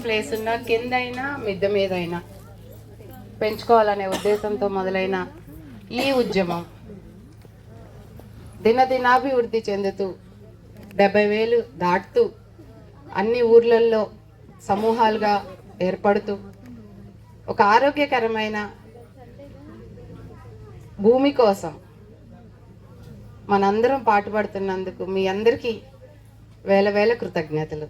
Place ఉన్న కిందైనా మిద్దె మీదైనా పెంచుకోవాలనే ఉద్దేశంతో మొదలైన ఈ ఉద్యమం దినదినాభివృద్ధి చెందుతూ 70,000 దాటుతూ అన్ని ఊర్లలో సమూహాలుగా ఏర్పడుతూ ఒక ఆరోగ్యకరమైన భూమి కోసం మనందరం పాటుపడుతున్నందుకు మీ అందరికీ వేల వేల కృతజ్ఞతలు.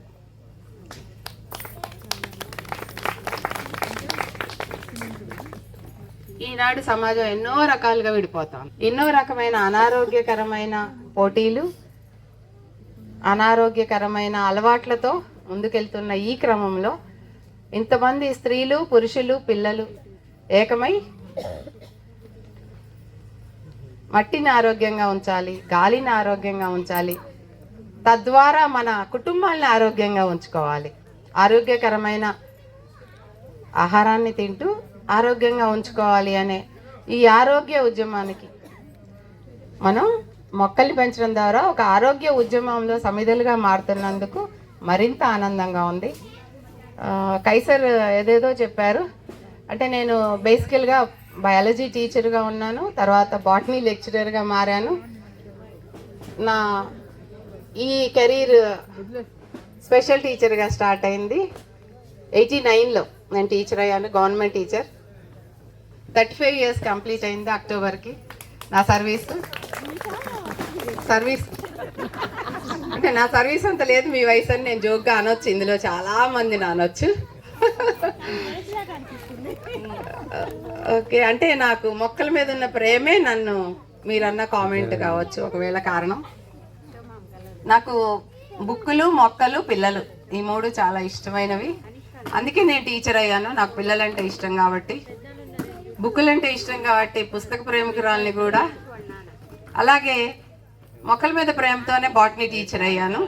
ఈనాడు సమాజం ఎన్నో రకాలుగా విడిపోతాం. ఎన్నో రకమైన అనారోగ్యకరమైన పోటీలు, అనారోగ్యకరమైన అలవాట్లతో ముందుకెళ్తున్న ఈ క్రమంలో ఇంతమంది స్త్రీలు, పురుషులు, పిల్లలు ఏకమై మట్టిని ఆరోగ్యంగా ఉంచాలి, గాలిని ఆరోగ్యంగా ఉంచాలి, తద్వారా మన కుటుంబాలను ఆరోగ్యంగా ఉంచుకోవాలి. ఆరోగ్యకరమైన ఆహారాన్ని తింటూ ఆరోగ్యంగా ఉంచుకోవాలి అనే ఈ ఆరోగ్య ఉద్యమానికి మనం మొక్కల్ని పెంచడం ద్వారా ఒక ఆరోగ్య ఉద్యమంలో సమిధలుగా మారుతున్నందుకు మరింత ఆనందంగా ఉంది. కైసర్ ఏదేదో చెప్పారు. అంటే నేను బేసికల్గా బయాలజీ టీచర్గా ఉన్నాను, తర్వాత బాటనీ లెక్చరర్గా మారాను. నా ఈ కెరీర్ స్పెషల్ టీచర్గా స్టార్ట్ అయింది 89లో. నేను టీచర్ అయ్యాను, గవర్నమెంట్ టీచర్. 35 years కంప్లీట్ అయింది అక్టోబర్కి నా సర్వీస్. అంటే నా సర్వీస్ అంత లేదు, మీ వయసు అని నేను జోక్గా అనొచ్చు, ఇందులో చాలా మందిని అనొచ్చు. ఓకే, అంటే నాకు మొక్కల మీద ఉన్న ప్రేమే నన్ను మీరన్న కామెంట్ కావచ్చు ఒకవేళ కారణం. నాకు బుక్కులు, మొక్కలు, పిల్లలు ఈ మూడు చాలా ఇష్టమైనవి. అందుకే నేను టీచర్ అయ్యాను. నాకు పిల్లలంటే ఇష్టం కాబట్టి, బుక్కులంటే ఇష్టం కాబట్టి పుస్తక ప్రేమికురాల్ని కూడా. అలాగే మొక్కల మీద ప్రేమతోనే బాటనీ టీచర్ అయ్యాను.